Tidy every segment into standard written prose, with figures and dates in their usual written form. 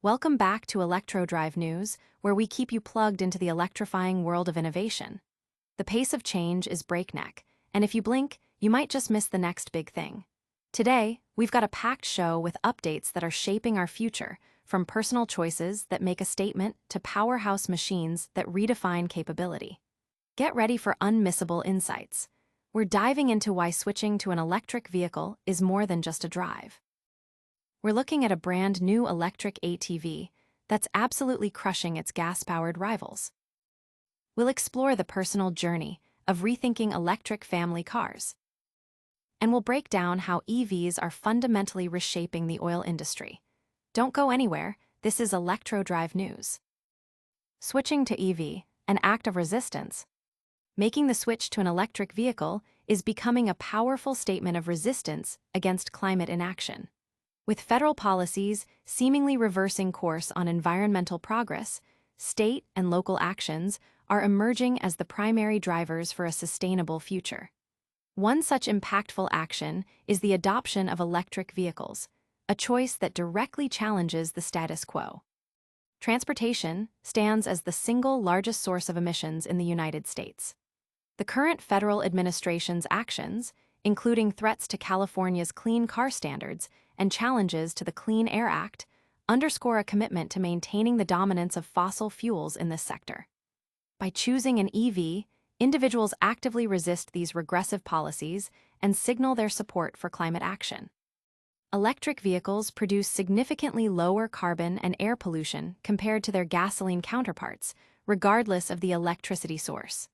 Welcome back to ElectroDrive News, where we keep you plugged into the electrifying world of innovation. The pace of change is breakneck, and if you blink, you might just miss the next big thing. Today, we've got a packed show with updates that are shaping our future, from personal choices that make a statement to powerhouse machines that redefine capability. Get ready for unmissable insights. We're diving into why switching to an electric vehicle is more than just a drive. We're looking at a brand new electric ATV that's absolutely crushing its gas-powered rivals. We'll explore the personal journey of rethinking electric family cars. And we'll break down how EVs are fundamentally reshaping the oil industry. Don't go anywhere, this is ElectroDrive News. Switching to EV, an act of resistance. Making the switch to an electric vehicle is becoming a powerful statement of resistance against climate inaction. With federal policies seemingly reversing course on environmental progress, state and local actions are emerging as the primary drivers for a sustainable future. One such impactful action is the adoption of electric vehicles, a choice that directly challenges the status quo. Transportation stands as the single largest source of emissions in the United States. The current federal administration's actions, including threats to California's clean car standards and challenges to the Clean Air Act, underscore a commitment to maintaining the dominance of fossil fuels in this sector. By choosing an EV, individuals actively resist these regressive policies and signal their support for climate action. Electric vehicles produce significantly lower carbon and air pollution compared to their gasoline counterparts, regardless of the electricity source.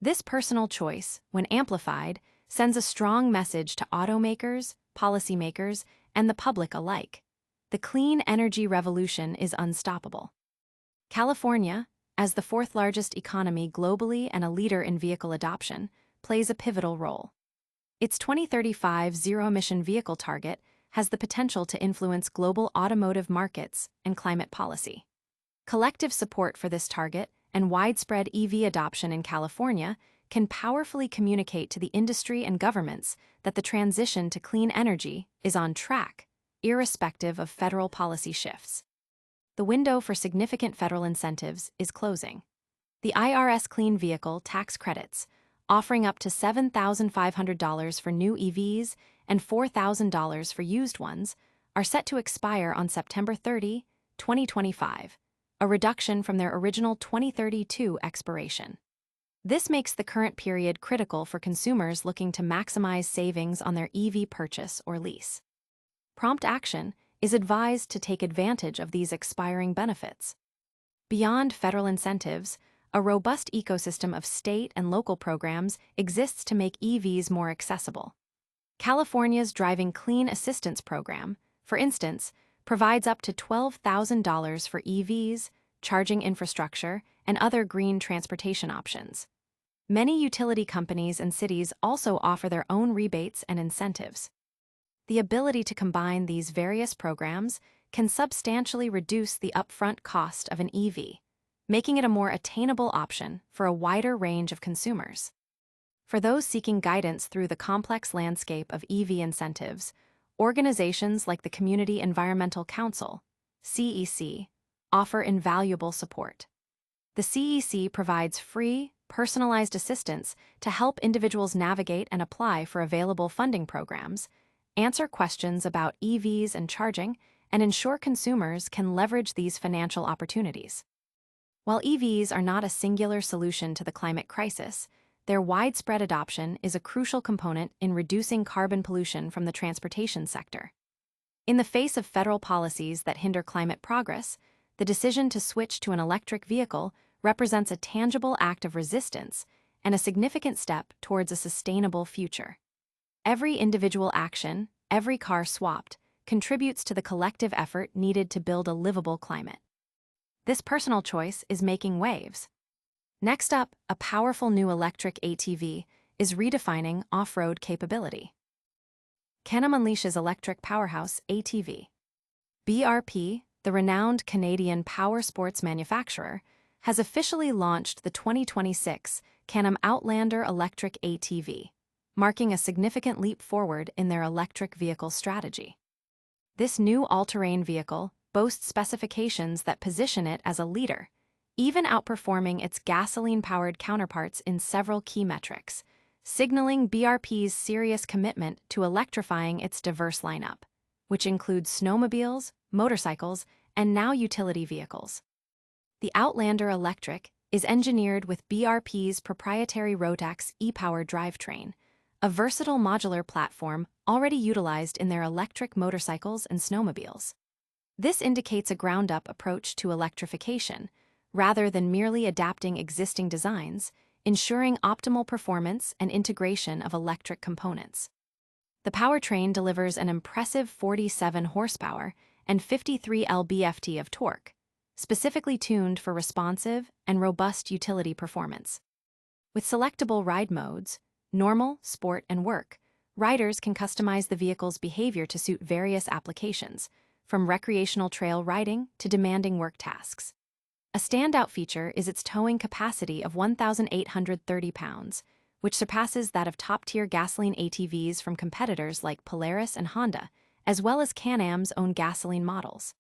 This personal choice, when amplified, sends a strong message to automakers, policymakers, and the public alike. The clean energy revolution is unstoppable. California, as the fourth-largest economy globally and a leader in vehicle adoption, plays a pivotal role. Its 2035 zero-emission vehicle target has the potential to influence global automotive markets and climate policy. Collective support for this target and widespread EV adoption in California can powerfully communicate to the industry and governments that the transition to clean energy is on track, irrespective of federal policy shifts. The window for significant federal incentives is closing. The IRS Clean Vehicle tax credits, offering up to $7,500 for new EVs and $4,000 for used ones, are set to expire on September 30, 2025, a reduction from their original 2032 expiration. This makes the current period critical for consumers looking to maximize savings on their EV purchase or lease. Prompt action is advised to take advantage of these expiring benefits. Beyond federal incentives, a robust ecosystem of state and local programs exists to make EVs more accessible. California's Driving Clean Assistance Program, for instance, provides up to $12,000 for EVs, charging infrastructure, and other green transportation options. Many utility companies and cities also offer their own rebates and incentives. The ability to combine these various programs can substantially reduce the upfront cost of an EV, making it a more attainable option for a wider range of consumers. For those seeking guidance through the complex landscape of EV incentives, organizations like the Community Environmental Council, CEC, offer invaluable support. The CEC provides free, personalized assistance to help individuals navigate and apply for available funding programs, answer questions about EVs and charging, and ensure consumers can leverage these financial opportunities. While EVs are not a singular solution to the climate crisis, their widespread adoption is a crucial component in reducing carbon pollution from the transportation sector. In the face of federal policies that hinder climate progress, the decision to switch to an electric vehicle represents a tangible act of resistance and a significant step towards a sustainable future. Every individual action, every car swapped, contributes to the collective effort needed to build a livable climate. This personal choice is making waves. Next up, a powerful new electric ATV is redefining off-road capability. Can-Am unleashes electric powerhouse ATV. BRP, the renowned Canadian power sports manufacturer, has officially launched the 2026 Can-Am Outlander Electric ATV, marking a significant leap forward in their electric vehicle strategy. This new all-terrain vehicle, boasts specifications that position it as a leader, even outperforming its gasoline-powered counterparts in several key metrics, signaling BRP's serious commitment to electrifying its diverse lineup, which includes snowmobiles, motorcycles, and now utility vehicles. The Outlander Electric is engineered with BRP's proprietary Rotax e-power drivetrain, a versatile modular platform already utilized in their electric motorcycles and snowmobiles. This indicates a ground-up approach to electrification, rather than merely adapting existing designs, ensuring optimal performance and integration of electric components. The powertrain delivers an impressive 47 horsepower and 53 lb-ft of torque, specifically tuned for responsive and robust utility performance. With selectable ride modes, normal, sport, and work, riders can customize the vehicle's behavior to suit various applications, from recreational trail riding to demanding work tasks. A standout feature is its towing capacity of 1,830 pounds, which surpasses that of top-tier gasoline ATVs from competitors like Polaris and Honda, as well as Can-Am's own gasoline models.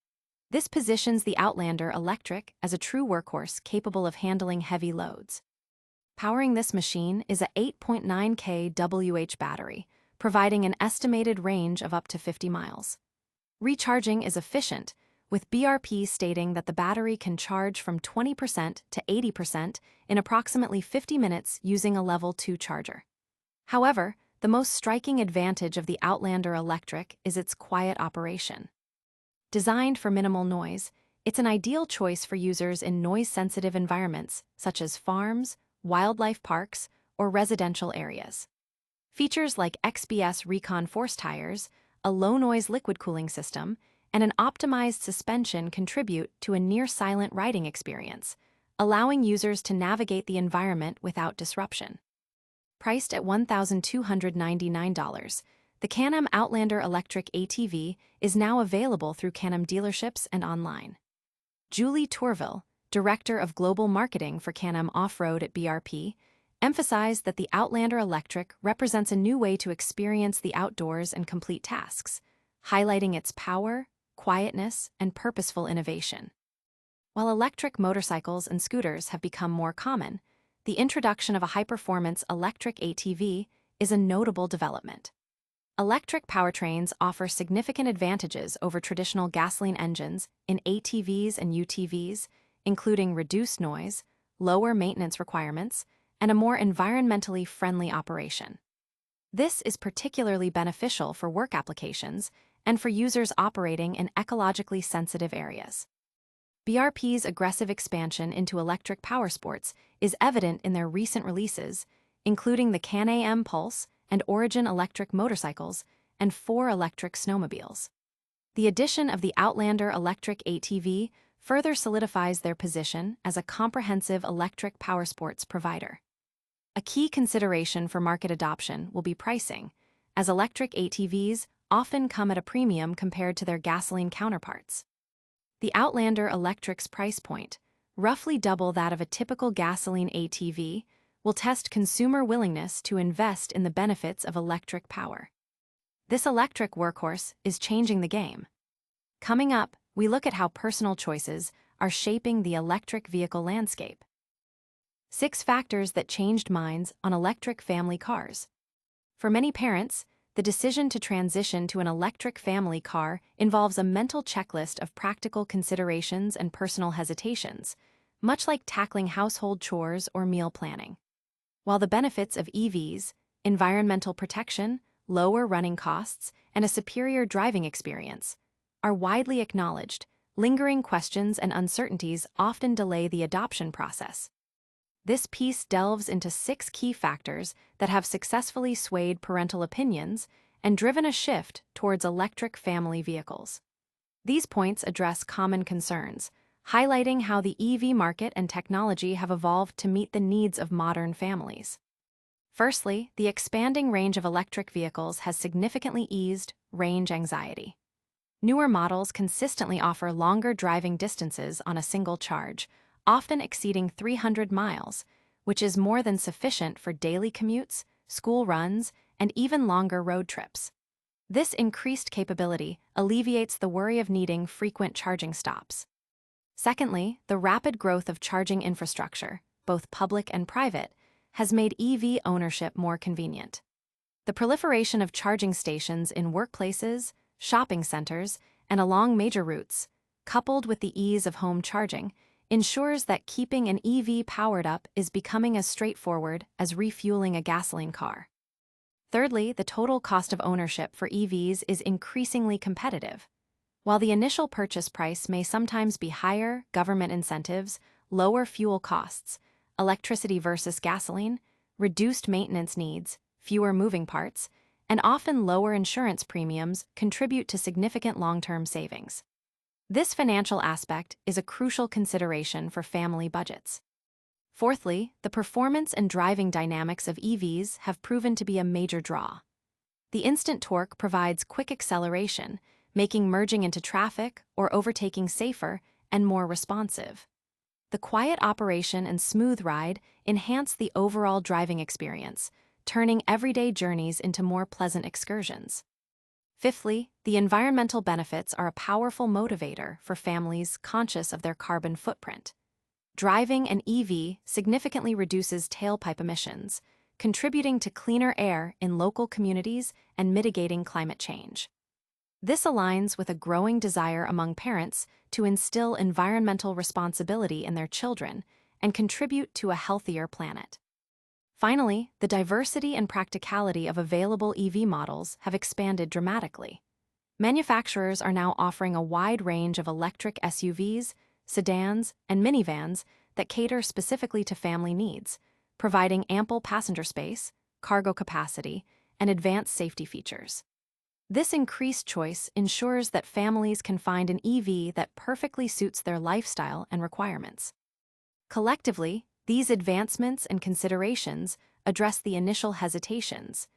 This positions the Outlander Electric as a true workhorse capable of handling heavy loads. Powering this machine is a 8.9 kWh battery, providing an estimated range of up to 50 miles. Recharging is efficient, with BRP stating that the battery can charge from 20% to 80% in approximately 50 minutes using a level 2 charger. However, the most striking advantage of the Outlander Electric is its quiet operation. Designed for minimal noise, it's an ideal choice for users in noise-sensitive environments such as farms, wildlife parks, or residential areas. Features like XBS Recon Force tires, a low-noise liquid cooling system, and an optimized suspension contribute to a near-silent riding experience, allowing users to navigate the environment without disruption. Priced at $1,299, the Can-Am Outlander Electric ATV is now available through Can-Am dealerships and online. Julie Tourville, Director of Global Marketing for Can-Am Off-Road at BRP, emphasized that the Outlander Electric represents a new way to experience the outdoors and complete tasks, highlighting its power, quietness, and purposeful innovation. While electric motorcycles and scooters have become more common, the introduction of a high-performance electric ATV is a notable development. Electric powertrains offer significant advantages over traditional gasoline engines in ATVs and UTVs, including reduced noise, lower maintenance requirements, and a more environmentally friendly operation. This is particularly beneficial for work applications and for users operating in ecologically sensitive areas. BRP's aggressive expansion into electric powersports is evident in their recent releases, including the Can-Am Pulse and Origin electric motorcycles and 4 electric snowmobiles. The addition of the Outlander Electric ATV further solidifies their position as a comprehensive electric powersports provider. A key consideration for market adoption will be pricing, as electric ATVs often come at a premium compared to their gasoline counterparts. The Outlander Electric's price point, roughly double that of a typical gasoline ATV, will test consumer willingness to invest in the benefits of electric power. This electric workhorse is changing the game. Coming up, we look at how personal choices are shaping the electric vehicle landscape. 6 factors that changed minds on electric family cars. For many parents, the decision to transition to an electric family car involves a mental checklist of practical considerations and personal hesitations, much like tackling household chores or meal planning. While the benefits of EVs, environmental protection, lower running costs, and a superior driving experience, are widely acknowledged, lingering questions and uncertainties often delay the adoption process. This piece delves into 6 key factors that have successfully swayed parental opinions and driven a shift towards electric family vehicles. These points address common concerns, highlighting how the EV market and technology have evolved to meet the needs of modern families. Firstly, the expanding range of electric vehicles has significantly eased range anxiety. Newer models consistently offer longer driving distances on a single charge, often exceeding 300 miles, which is more than sufficient for daily commutes, school runs, and even longer road trips. This increased capability alleviates the worry of needing frequent charging stops. Secondly, the rapid growth of charging infrastructure, both public and private, has made EV ownership more convenient. The proliferation of charging stations in workplaces, shopping centers, and along major routes, coupled with the ease of home charging, ensures that keeping an EV powered up is becoming as straightforward as refueling a gasoline car. Thirdly, the total cost of ownership for EVs is increasingly competitive. While the initial purchase price may sometimes be higher, government incentives, lower fuel costs, electricity versus gasoline, reduced maintenance needs, fewer moving parts, and often lower insurance premiums contribute to significant long-term savings. This financial aspect is a crucial consideration for family budgets. Fourthly, the performance and driving dynamics of EVs have proven to be a major draw. The instant torque provides quick acceleration, making merging into traffic or overtaking safer and more responsive. The quiet operation and smooth ride enhance the overall driving experience, turning everyday journeys into more pleasant excursions. Fifthly, the environmental benefits are a powerful motivator for families conscious of their carbon footprint. Driving an EV significantly reduces tailpipe emissions, contributing to cleaner air in local communities and mitigating climate change. This aligns with a growing desire among parents to instill environmental responsibility in their children and contribute to a healthier planet. Finally, the diversity and practicality of available EV models have expanded dramatically. Manufacturers are now offering a wide range of electric SUVs, sedans, and minivans that cater specifically to family needs, providing ample passenger space, cargo capacity, and advanced safety features. This increased choice ensures that families can find an EV that perfectly suits their lifestyle and requirements. Collectively, these advancements and considerations address the initial hesitations,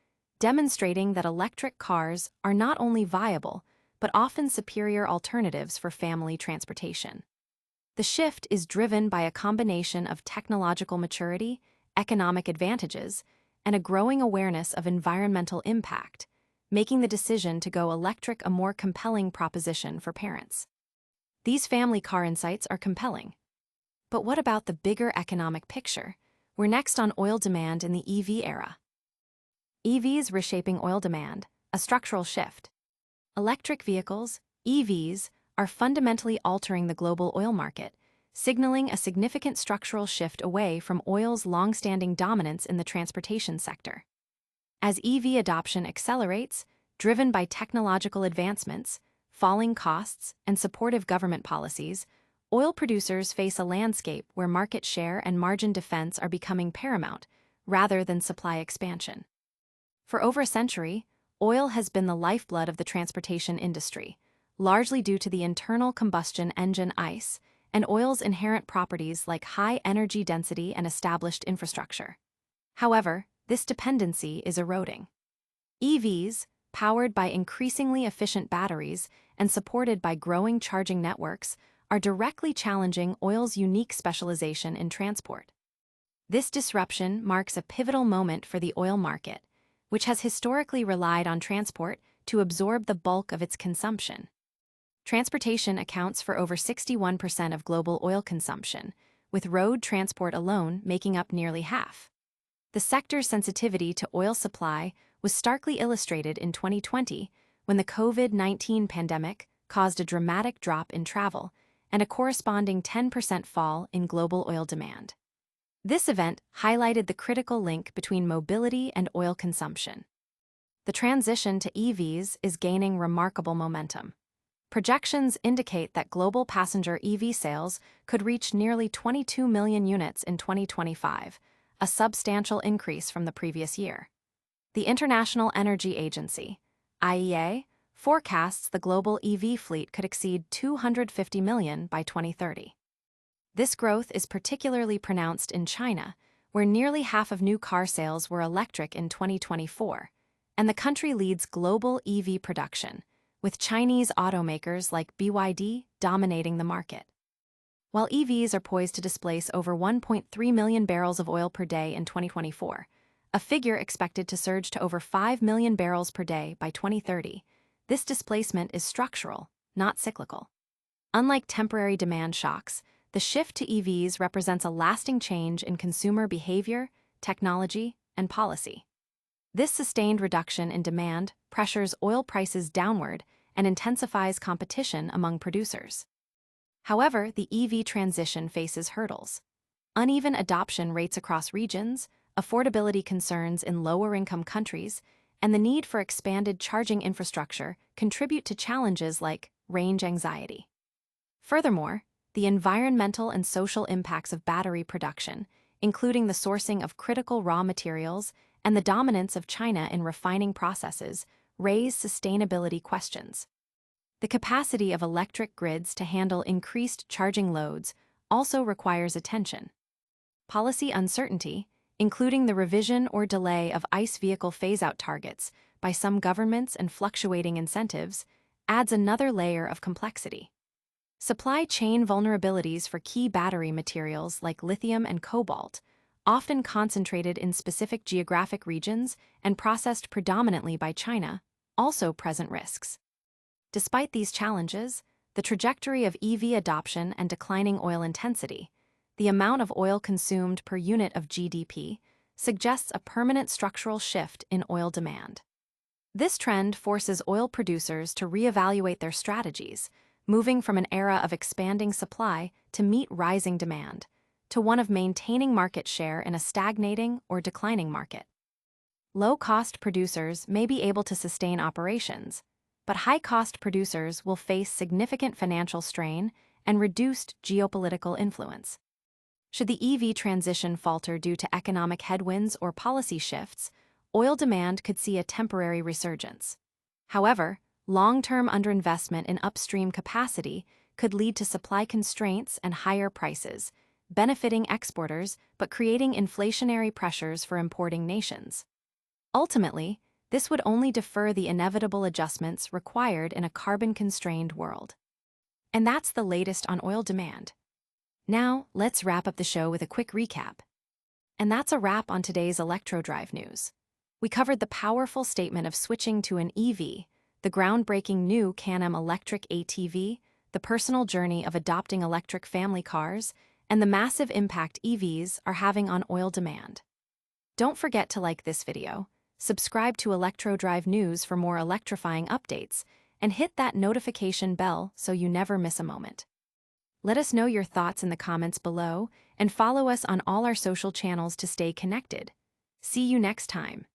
demonstrating that electric cars are not only viable, but often superior alternatives for family transportation. The shift is driven by a combination of technological maturity, economic advantages, and a growing awareness of environmental impact, making the decision to go electric a more compelling proposition for parents. These family car insights are compelling. But what about the bigger economic picture? We're next on oil demand in the EV era. EVs reshaping oil demand, a structural shift. Electric vehicles, EVs, are fundamentally altering the global oil market, signaling a significant structural shift away from oil's long-standing dominance in the transportation sector. As EV adoption accelerates, driven by technological advancements, falling costs, and supportive government policies, oil producers face a landscape where market share and margin defense are becoming paramount, rather than supply expansion. For over a century, oil has been the lifeblood of the transportation industry, largely due to the internal combustion engine ICE and oil's inherent properties like high energy density and established infrastructure. However, this dependency is eroding. EVs, powered by increasingly efficient batteries and supported by growing charging networks, are directly challenging oil's unique specialization in transport. This disruption marks a pivotal moment for the oil market, which has historically relied on transport to absorb the bulk of its consumption. Transportation accounts for over 61% of global oil consumption, with road transport alone making up nearly half. The sector's sensitivity to oil supply was starkly illustrated in 2020 when the COVID-19 pandemic caused a dramatic drop in travel and a corresponding 10% fall in global oil demand. This event highlighted the critical link between mobility and oil consumption. The transition to EVs is gaining remarkable momentum. Projections indicate that global passenger EV sales could reach nearly 22 million units in 2025, a substantial increase from the previous year. The International Energy Agency, IEA, forecasts the global EV fleet could exceed 250 million by 2030. This growth is particularly pronounced in China, where nearly half of new car sales were electric in 2024, and the country leads global EV production, with Chinese automakers like BYD dominating the market. While EVs are poised to displace over 1.3 million barrels of oil per day in 2024, a figure expected to surge to over 5 million barrels per day by 2030. This displacement is structural, not cyclical. Unlike temporary demand shocks, the shift to EVs represents a lasting change in consumer behavior, technology, and policy. This sustained reduction in demand pressures oil prices downward and intensifies competition among producers. However, the EV transition faces hurdles. Uneven adoption rates across regions, affordability concerns in lower-income countries, and the need for expanded charging infrastructure contribute to challenges like range anxiety. Furthermore, the environmental and social impacts of battery production, including the sourcing of critical raw materials and the dominance of China in refining processes, raise sustainability questions. The capacity of electric grids to handle increased charging loads also requires attention. Policy uncertainty, including the revision or delay of ICE vehicle phase-out targets by some governments and fluctuating incentives, adds another layer of complexity. Supply chain vulnerabilities for key battery materials like lithium and cobalt, often concentrated in specific geographic regions and processed predominantly by China, also present risks. Despite these challenges, the trajectory of EV adoption and declining oil intensity, the amount of oil consumed per unit of GDP, suggests a permanent structural shift in oil demand. This trend forces oil producers to reevaluate their strategies, moving from an era of expanding supply to meet rising demand, to one of maintaining market share in a stagnating or declining market. Low-cost producers may be able to sustain operations, but high-cost producers will face significant financial strain and reduced geopolitical influence. Should the EV transition falter due to economic headwinds or policy shifts, oil demand could see a temporary resurgence. However, long-term underinvestment in upstream capacity could lead to supply constraints and higher prices, benefiting exporters but creating inflationary pressures for importing nations. Ultimately, this would only defer the inevitable adjustments required in a carbon-constrained world. And that's the latest on oil demand. Now, let's wrap up the show with a quick recap. And that's a wrap on today's ElectroDrive news. We covered the powerful statement of switching to an EV, the groundbreaking new Can-Am Electric ATV, the personal journey of adopting electric family cars, and the massive impact EVs are having on oil demand. Don't forget to like this video, subscribe to ElectroDrive News for more electrifying updates, and hit that notification bell so you never miss a moment. Let us know your thoughts in the comments below and follow us on all our social channels to stay connected. See you next time.